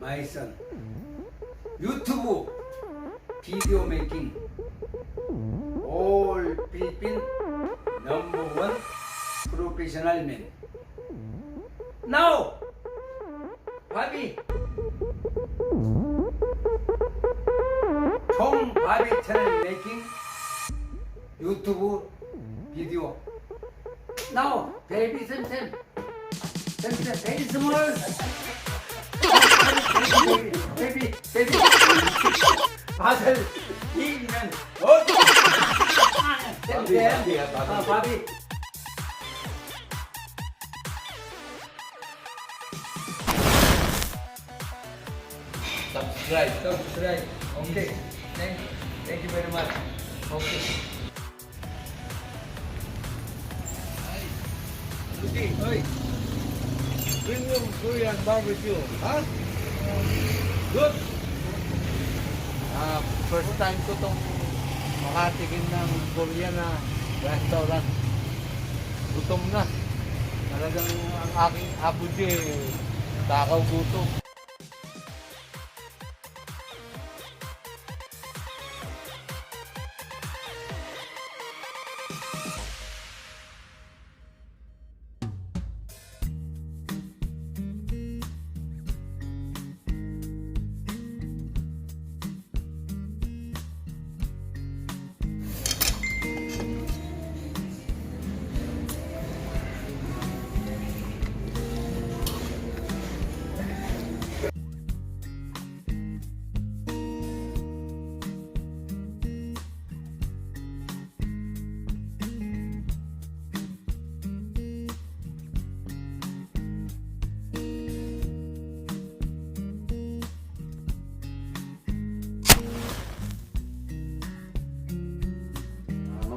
my son. YouTube video making. All Philippine #1 professional man. Now, Bobby. 총 Bobby channel making YouTube video. Now, baby Sam, very small. baby. 아들 이기면 바비. Subscribe. Okay. Thank you very much. Okay. Hey, premium Korean barbecue, ha? Good. First time ko tong makatikim ng Korean na restaurant. Gutom na. Talagang ang aking abuji, takaw gutom.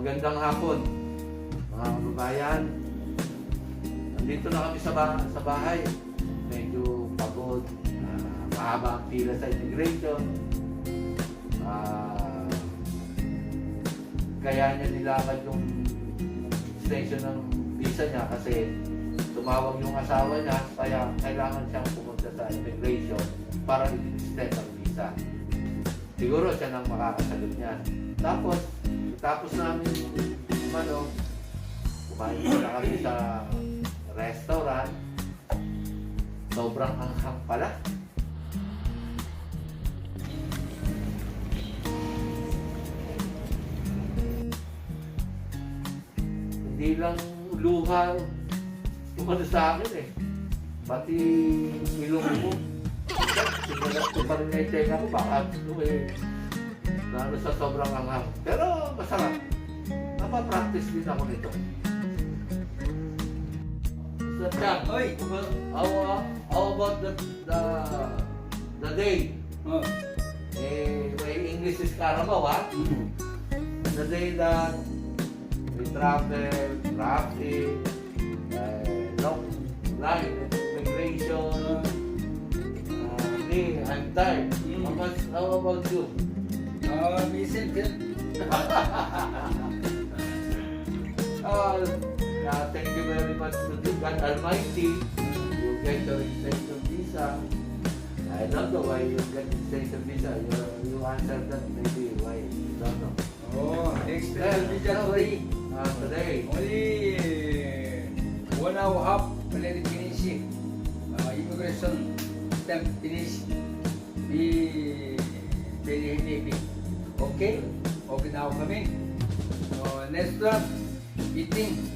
Magandang hapon, mga kababayan. Nandito na kami sa bahay. Medyo pagod. Mahaba ang pila sa immigration. Kaya niya nilakad yung extension ng visa niya kasi tumawag yung asawa niya. Kaya kailangan siyang pumunta sa immigration para i-extend ang visa. Siguro siya nang makakasagot niya. Tapos namin kumain na kami sa restaurant. Sobrang anghang pala. Hindi lang luha umano sa akin eh. Pati ilong ko. Simulat ko pa rin na i-check ako baka lalo sa sobrang anghang. Pero masarap. Napapractice din ako nito. So, Jack, how about the day? My English is Carabao, ha? The day that we travel, traffic, long line, immigration. I'm tired. How about you? Listen. Thank you very much to God Almighty. You get your extension visa. I don't know why you get extension visa. You answered that maybe why. You don't know. Extension visa today. Only 1 hour half already finish. Immigration stamp finish. Be very happy. Okay now kami. Next one, eating.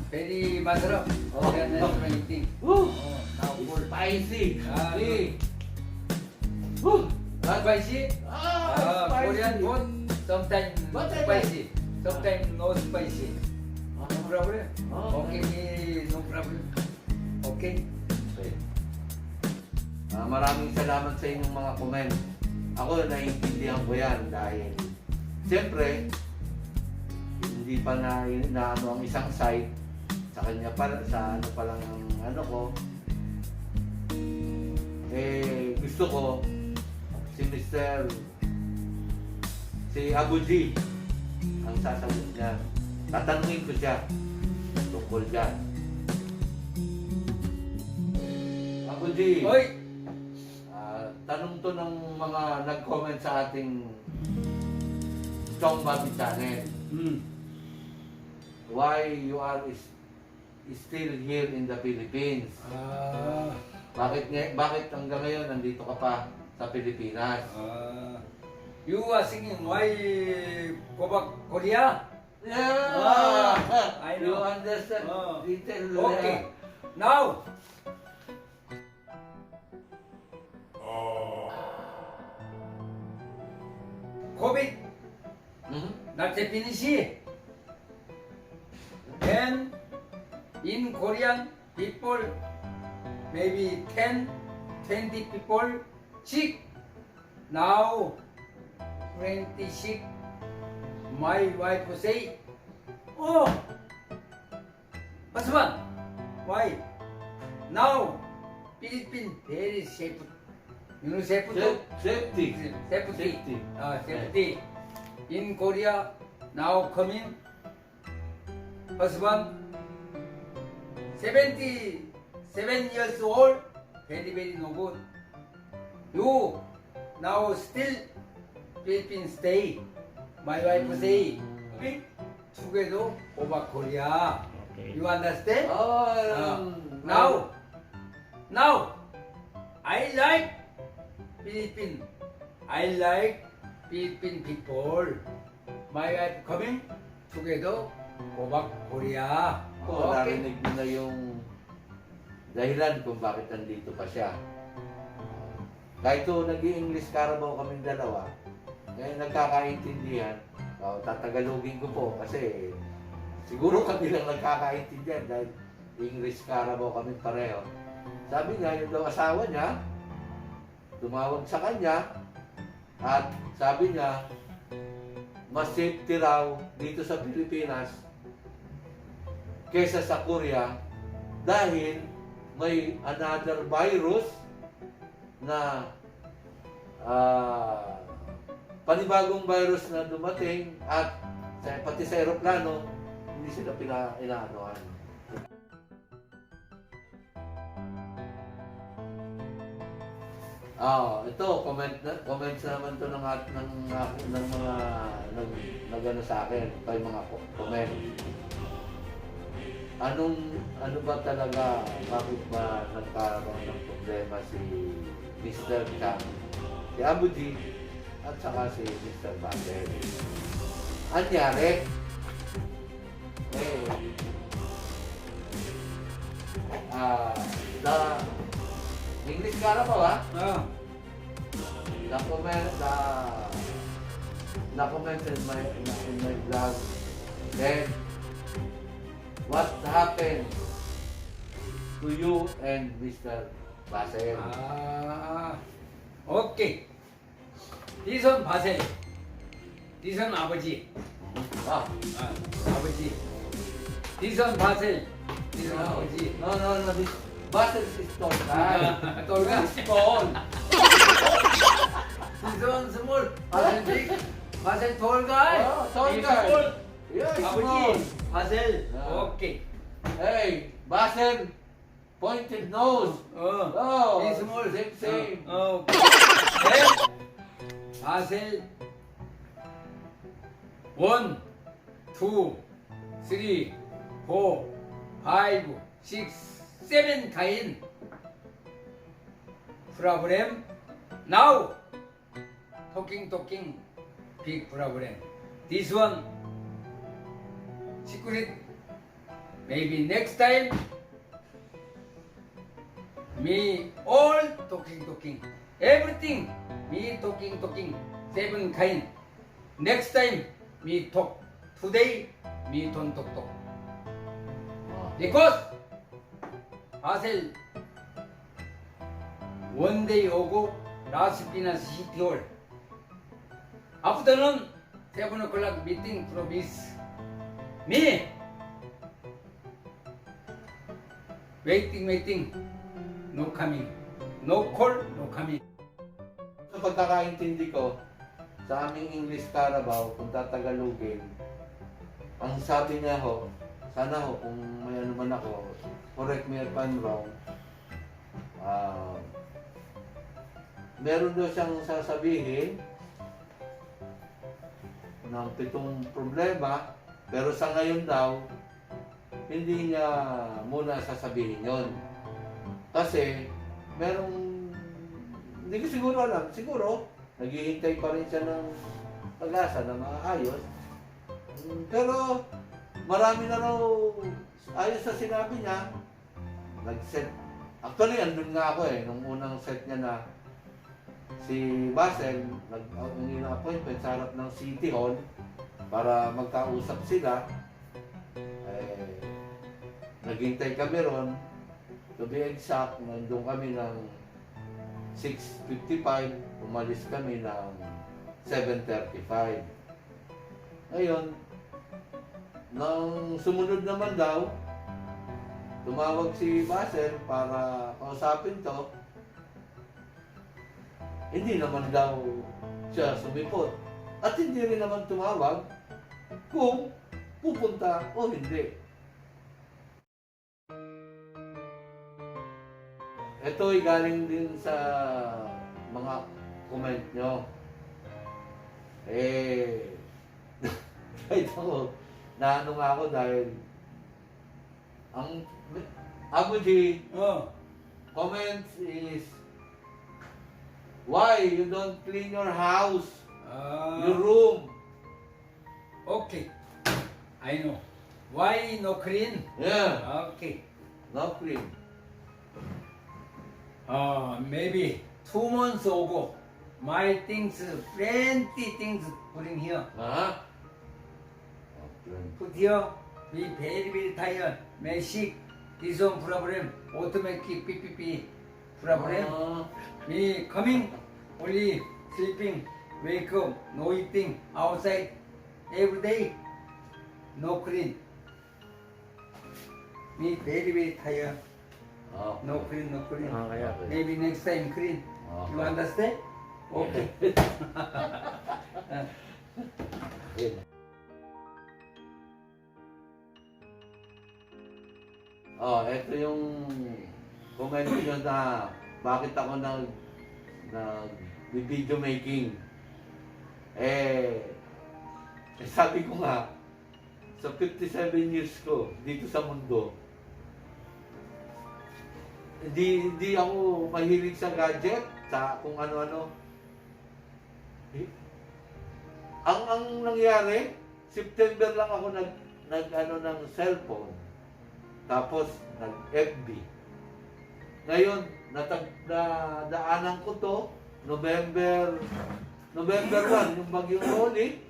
Very masarap. Next one eating. Now spicy. Spicy? Spicy. Korean food, sometimes spicy, sometimes no spicy. No problem? Okay, no problem. Okay? Maraming salamat sa inyong mga comment. Ako naiintindihan ko yan dahil siyempre hindi pa na ano ang isang site sa kanya pa sa ano pa lang ang ano ko gusto ko si Abuji ang sasagot niya. Tatanungin ko siya tungkol dyan. Abuji, tanong to ng mga nag-comment sa ating Chong Bobby channel. Why you are still here in the Philippines? Bakit hanggang ngayon nandito ka pa sa Pilipinas? You are singing why go back Korea? Yeah! I You know. understand? Little, Okay. Now. COVID Mhm. not a finish. Then in Korean people maybe 10, 20 people sick. Now 26. My wife say, oh, husband, why? Now Philippines very safe. You know safe? Safety. Safety. Safety. Safety. In Korea now coming husband 77 years old, very no good. You now still Philippines stay. My wife say, okay, together over Korea. Okay. You understand? Oh, Now, I like Philippine. I like Philippine people. My wife coming together go back Korea. Ako, narinig mo na yung dahilan kung bakit nandito pa siya. Kahit to nag-i-English Carabao kaming dalawa, ngayon nagkakaintindihan, tatagalogin ko po kasi siguro kami lang nagkakaintindihan dahil English Carabao kami pareho. Sabi niya, yung daw asawa niya, tumawag sa kanya at sabi niya, mas safety raw dito sa Pilipinas kesa sa Korea dahil may another virus na panibagong virus na dumating at pati sa aeroplano hindi sila inaanohan. Ito comments naman to ng mga nagano sa akin, may mga comment. Ano ba talaga, bakit ba nagkaroon ng problema si Mr. Chang, si Abu G, at saka si Mr. Bater? Anyari? The English Carabao, the comment in my blog, then what happened to you and Mr. Basel? Okay. This one 바셀. This one 아버지. 아버지. This one 바셀. This one 아버지. No, this Basel is tall guy. 돌가. Tall. This one small. 바셀 big. 바셀 tall guy. Tall This guy. small. Yeah, small. 아버지. 바셀. Ah. Okay. Hey, Basel, pointed nose. This small. Same. Okay. 바셀 1, 2, 3, 4, 5, 6, 7 kind problem. Now talking big problem. This one secret. Maybe next time me all talking. Everything me talking. 7 kind. Next time me talk. Today me don't talk. Because 바셀 one day 오고 라스 피나스 시티 홀. Afternoon 7 o'clock meeting promise. Me waiting. No coming. No call, no coming. Sa pagkakaintindi ko, sa aming English Carabao, kung tatagalogin, ang sabi niya ho, sana ho, kung may ano man ako, correct me if I'm wrong, meron daw siyang sasabihin ng 7 problema, pero sa ngayon daw, hindi niya muna sasabihin yon. Kasi, merong, hindi ko siguro alam, siguro, naghihintay pa rin siya ng pag-asa na maayos. Pero, marami na raw, ayos sa sinabi niya, nag-set. Actually, andun nga ako nung unang set niya na si Basel, nag-hingi ng appointment sa harap ng City Hall para magkausap sila. Naghintay kami ron. To be exact, nandun kami ng 6:55, umalis kami ng 7:35. Ngayon, nang sumunod naman daw, tumawag si Basel para kausapin to. Hindi naman daw siya sumipot. At hindi rin naman tumawag kung pupunta o hindi. Ito ay galing din sa mga comment nyo. Kahit ako, naano nga ako dahil ang Abuji comment is, why you don't clean your house, your room? Okay, I know. Why no clean? Yeah, Okay. not clean. Maybe 2 months ago, my things, plenty things put in here. Put here, we very tired, may sick, this one problem, automatic PPP problem. Me coming, only sleeping, wake up, no eating, outside, every day, no clean. Me very tired, no clean, no clean. Kaya. Maybe next time clean. You understand? Okay. Ito yung comment nyo na bakit ako video making. Sabi ko nga, sa 57 years ko dito sa mundo, hindi ako mahilig sa gadget, sa kung ano-ano. Ang nangyari, September lang ako ng cellphone. Tapos nag-FB. Ngayon, nadaanan ko to, November 1, yung bagyong Rolly.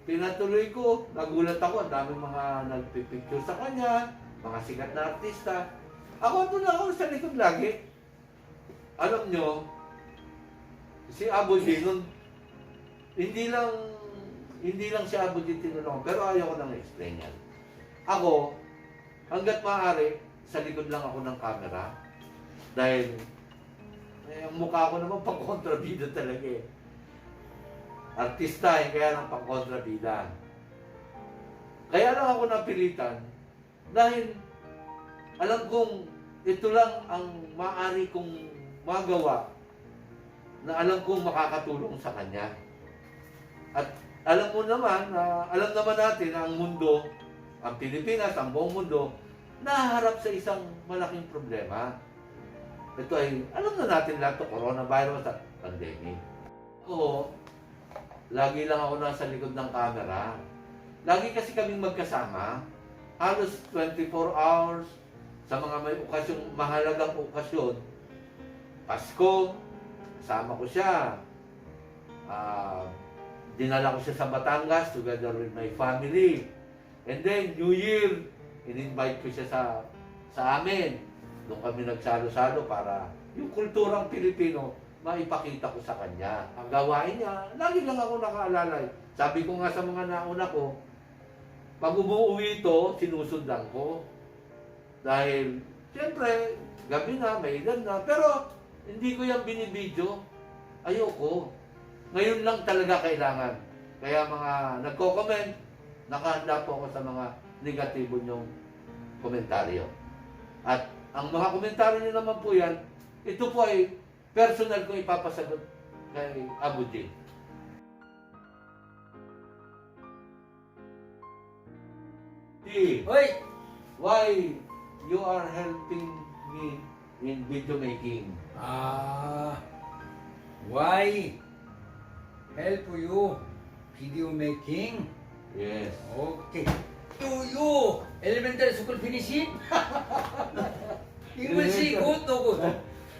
Pinatuloy ko, nagulat ako, ang daming mga nagpipicture sa kanya, mga sikat na artista. Ako doon ako sa likod lagi. Alam nyo, si Abu J, hindi lang si Abu J tinulungan, pero ayaw ko nang explain yan. Ako, hanggat maaari, sa likod lang ako ng camera. Dahil, ang mukha ko naman pang-kontrabida talaga eh. Artista kaya lang pang-kontrabida. Kaya lang ako napilitan, dahil alam kong ito lang ang maaari kong magawa na alam kong makakatulong sa kanya. At alam mo naman, alam naman natin na ang mundo, ang Pilipinas, ang buong mundo, naharap sa isang malaking problema. Ito ay, alam na natin lahat ito, coronavirus at pandemic. Ako, lagi lang ako nasa likod ng camera. Lagi kasi kaming magkasama, halos 24 hours, sa mga may okasyon, mahalagang okasyon. Pasko, kasama ko siya. Dinala ko siya sa Batangas together with my family. And then, New Year, in-invite ko siya sa amin. Doon kami nagsalo-salo para yung kulturang Pilipino, maipakita ko sa kanya. Ang gawain niya, lagi lang ako nakaalala. Sabi ko nga sa mga nauna ko, pag umuwi ito, sinusundan ko. Dahil, siyempre, gabi na, may edad na. Pero, hindi ko yan binibidyo. Ayoko. Ngayon lang talaga kailangan. Kaya mga nagko-comment, nakahanda po ako sa mga negatibo niyong komentaryo. At ang mga komentaryo niyo naman po yan, ito po ay personal kong ipapasagot kay Abu Jin. Hoy! Why you are helping me in video making? Why help you video making? Yes. Okay. You elementary school finish it? English good, no good.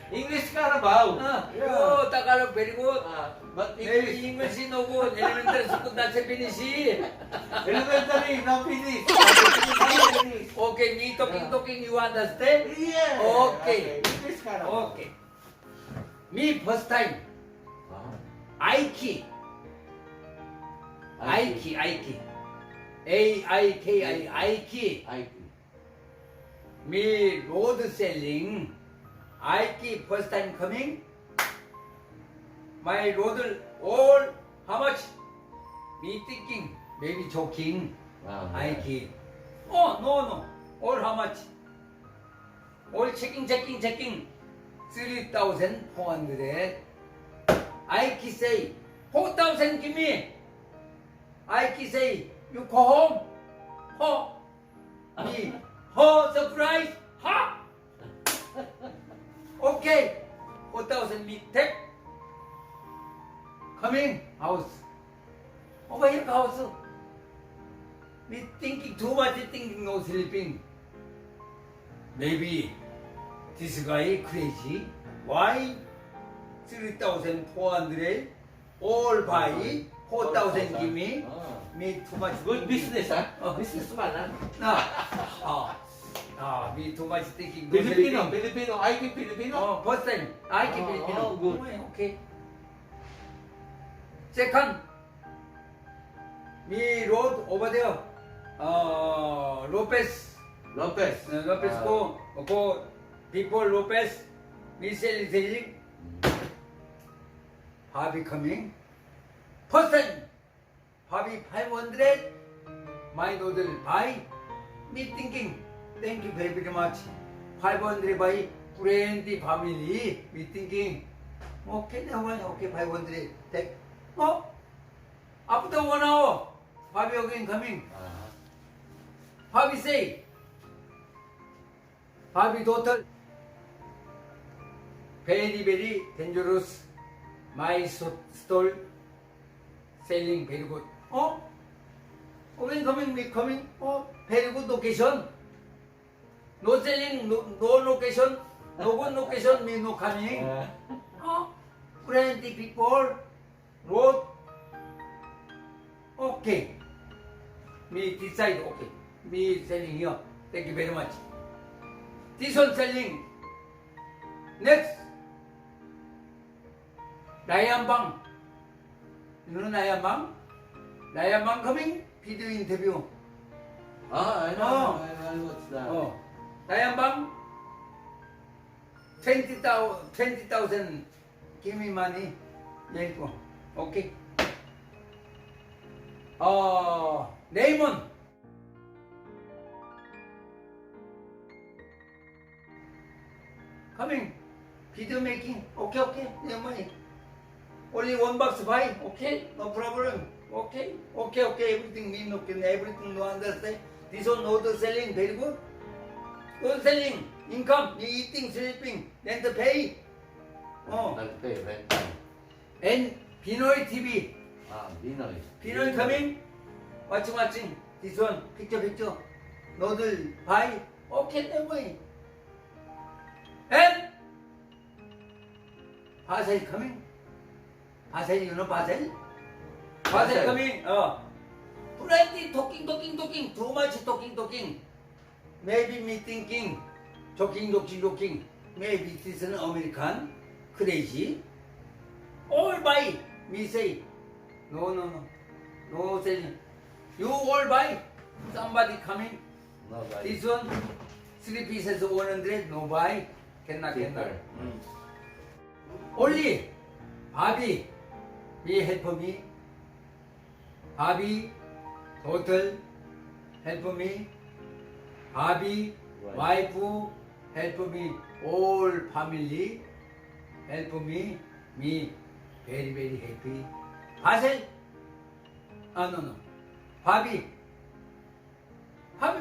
English Carabao. You Tagalog very good. But Maybe English, English no good. Elementary school not finish it. elementary, no finish. Okay, me talking, you understand? Yeah. Okay. English Carabao. Okay. Me first time, Aiki. Aiki. A-I-K-I, Aiki. Me road selling. Aiki first time coming. My road all how much? Me thinking, maybe joking. Aiki. Oh no. All how much? All checking. 3,400. Aiki say 4,000 give me. Aiki say you go home. Ho. Me. Ho surprise. Ha. Okay. 4,000 me take. Coming house. Over here house. Me thinking too much, thinking no sleeping. Maybe this guy crazy. Why 3,400? All buy 4,000 give me. Me too much. Good business, ha? Oh. Businessman, ha? Me too much thinking. Filipino, sleeping. Filipino. I keep Filipino. Oh, first time. I keep Oh, Filipino. oh, good. Okay. Second, me road over there. Lopez. Lopez. go people Lopez. Me selling. Harvey coming. First time. Harvey 500. My noodle buy. Me thinking. Thank you very much. 500 buy. Friendly family. Me thinking. Okay, now okay 500. Take. Oh. After 1 hour. Harvey again coming. Harvey say. Harvey daughter. Very dangerous. My stall selling very good. Oh, when coming, me coming. Oh, very good location. No selling, no location. No good location, me no coming. Oh, friendly people. Road. Okay. Me decide, okay. Me selling here. Thank you very much. This one selling. Next. Nayambang. You know Nayambang? Nayambang coming? Video interview. I know. I watched that. Oh. Nayambang. 20,000. Give me money. There you go. Okay. Raymond. Coming. Video making. Okay. Never mind. Only $1 buy. Okay. No problem. Okay. Everything mean okay. Everything no understand. This one order selling. Very good. Good selling. Income. You eating, sleeping. Then the pay. Oh. Nagpay, rent. And Pinoy TV. Pinoy. Pinoy coming. Watching. This one. Picture. Noodle buy. Okay. Never mind. And Basel coming. Basel, you know Basel? Basel coming. Plenty talking. Too much talking. Maybe me thinking. Talking. Maybe this is an American. Crazy. All buy. Me say. No. No selling. You all buy. Somebody coming. No, This one. 3 pieces 100. No buy. Cannot. Only Bobby, me help me. Bobby, total help me. Bobby, wife help me. All family help me, very very happy. Hazel, no. Bobby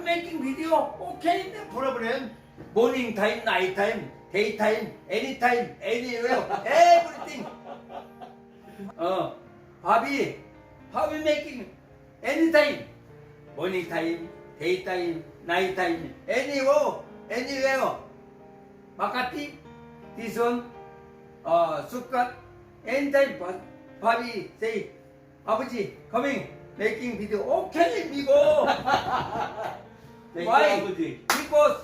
making video, okay, no problem. Morning time, night time, daytime, anytime, anywhere, everything. Bobby making anytime, morning time, daytime, night time, anywhere. Makati, this one, Sukat, anytime, Bobby say, Abuji, coming, making video, okay, we go. Thank Why? you, Abuji. Because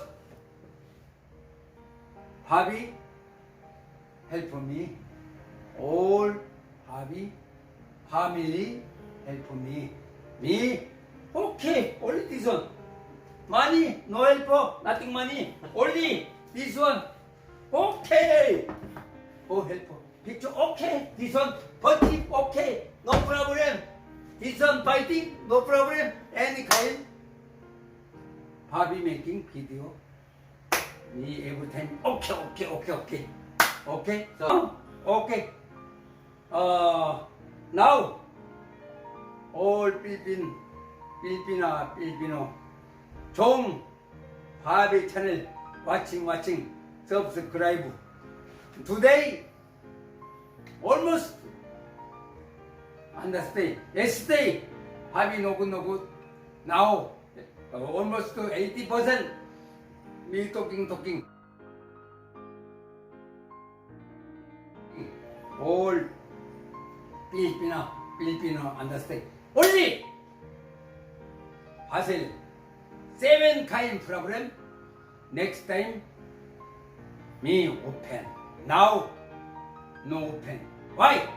Bobby help me, all Bobby family help me. Me, okay, only this one. Money, no help, nothing money. Only this one. Okay. Oh, help. Picture, okay. This one, punching, okay. No problem. This one, fighting, no problem. Any kind. Bobby making video. Me every time, okay. Okay, so, okay. Now, all Filipino, Chong, Bobby channel, watching, subscribe. Today, almost, understand, yesterday, Bobby no good. Now, almost to 80%, me talking. All Filipino understand. Only Hazel 7 kind problem. Next time me open. Now no open. Why?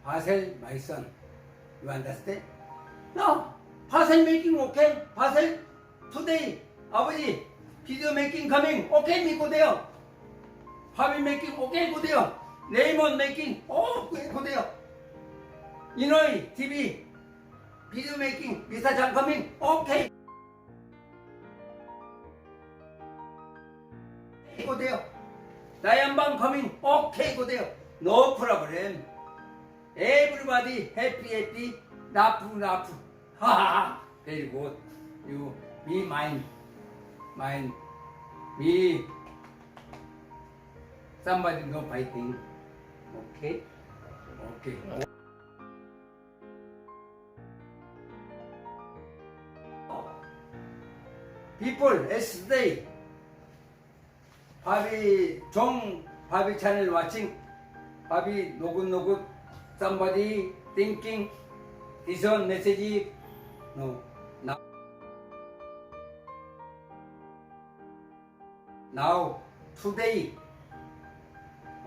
Hazel my son. You understand? No. Hazel making okay. Hazel today 아버지 video making coming. Okay me go there. Bobby making okay go there. Raymond making go there. Inoi TV video making Mr. Chan coming okay go there. Diane Bang coming okay go there. No problem. Everybody happy. Laugh. Ha. Very good. You be mine. Me. Somebody no fighting. Okay. People yesterday, Bobby channel watching, Bobby no good. Somebody thinking this one message no. Now today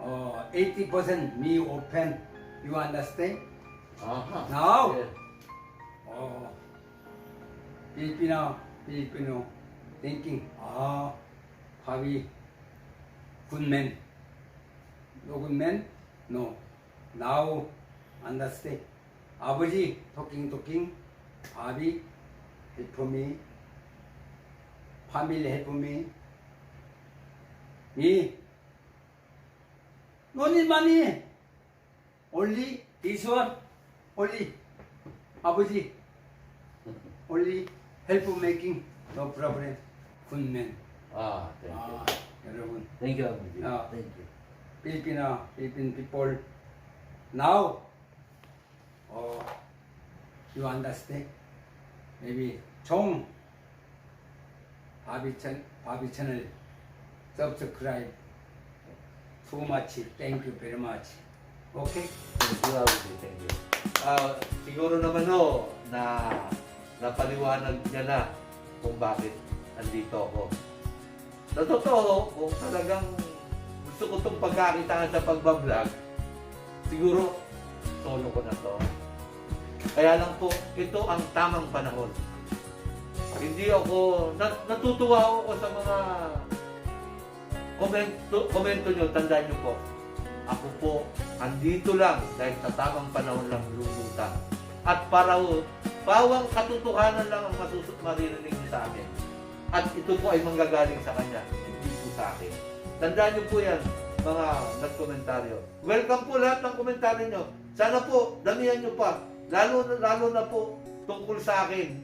80% me open. You understand? Now Filipino thinking Bobby good man. No good man? No. Now understand. 아버지 talking. Bobby help me. Family help me. Me. No need money. Only this one. Only 아버지. Only help making. No problem. Good man. Thank you. 여러분. Thank you, Abuji. Thank you. Philippine people. Now, you understand? Maybe Chong Bobby channel subscribe. Too much. Thank you very much. Okay? Thank you, Abuji. Thank you. Siguro naman na napaliwanag niya na kung bakit andito ako. Sa totoo, kung talagang gusto ko itong pagkakitaan sa pagbablog, siguro solo ko na to. Kaya lang po, ito ang tamang panahon. Hindi ako, natutuwa ako sa mga komento nyo, tandaan nyo po. Ako po, andito lang dahil sa tamang panahon lang lumutan. At bawang katotohanan lang ang maririnig niyo sa akin. At ito po ay manggagaling sa Kanya, hindi po sa akin. Tandaan niyo po yan, mga nagkomentaryo. Welcome po lahat ng komentaryo niyo. Sana po, damihan niyo pa. Lalo na po tungkol sa akin.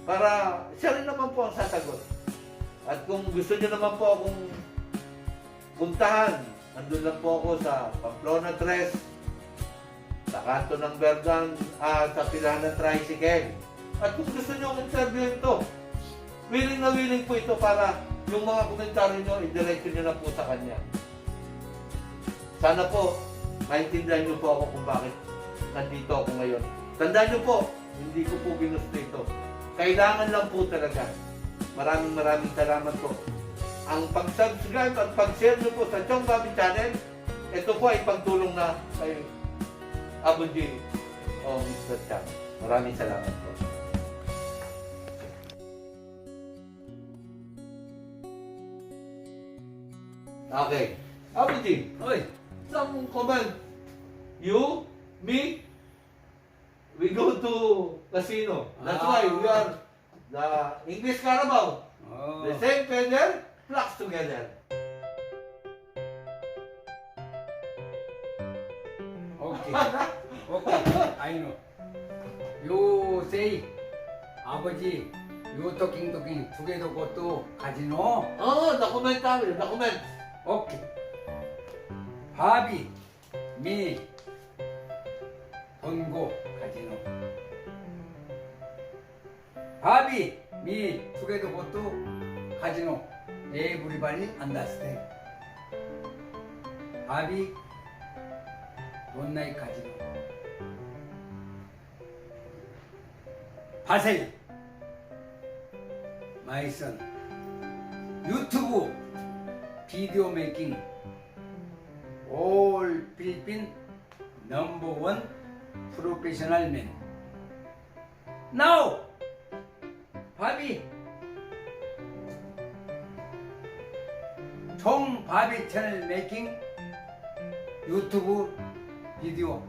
Para siya rin naman po ang sasagot. At kung gusto niyo naman po akong puntahan, nandun lang po ako sa Pamplona 3, sa kanto ng Verdan, sa pilahan ng tricycle. At kung gusto niyo akong interview ito, willing na willing po ito para yung mga komentaryo niyo, i-direct niyo na po sa kanya. Sana po, maintindihan niyo po ako kung bakit nandito ako ngayon. Tandaan niyo po, hindi ko po ginusto ito. Kailangan lang po talaga. Maraming salamat po. Ang pag-subscribe at pag-share niyo po sa Chong Bobby Channel, ito po ay pagtulong na kay Abu G o Mr. Chang. Maraming salamat po. Okay. Abu G, Oy, some comment. You, me, we go to casino. That's why we are the English Carabao. oh, The same feather, flocks together. okay, okay, I know. You say, 아버지, you talking, together go to casino. Oh, document. Okay. 바비, 미, 돈고, 카지노. 바비, 미, together go to casino. Everybody understand. 바비, don't like casino. 바셀, my son. 유튜브 video making. All Philippine #1 professional man. Now, 바비, 총 바비 채널 making 유튜브 video.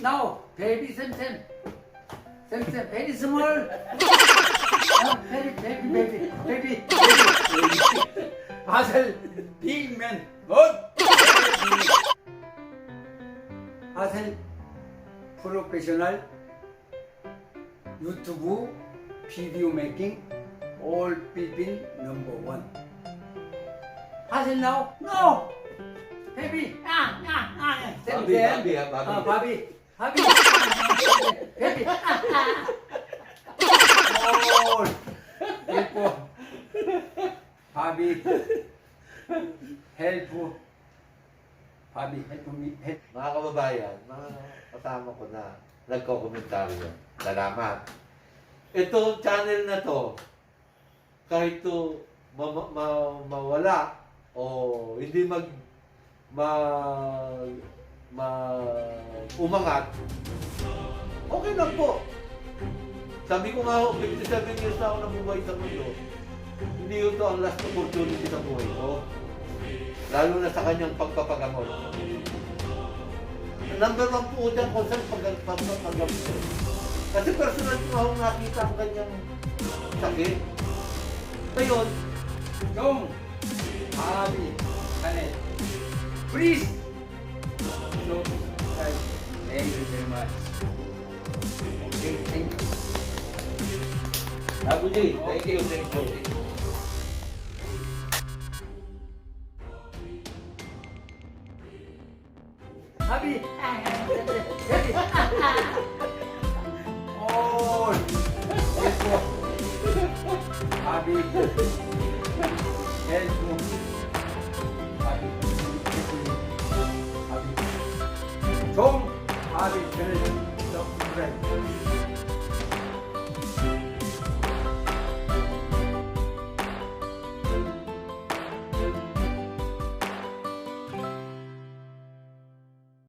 Now, baby Sam, very small. Baby. 바셀 big man. Good. 바셀 프로페셔널 유튜브 비디오 메이킹 all Philippine #1. 바셀 now? No. Baby. Babi. 바비. baby. all. 예뻐. 바비. help me. Mga kababayan, mga kasama ko na nagko-komentaryo. Salamat. Ito, channel na to, kahit to mawala o hindi umangat, okay lang po. Sabi ko nga, 57 years na ako nabuhay sa mundo. Hindi ito ang last opportunity sa buhay ko. Lalo na sa kanyang pagpapagamot. Number 1 po dyan kung saan pagpapagamot. Kasi personal ko akong nakita ang kanyang sakit. Ngayon, 좀 바비 channel. Please subscribe. Thank you very much. Okay, thank you. Abuji, thank you. 바비. baby. all. 예뻐. 바비. help. 바비. 좀 바비 채널 subscribe.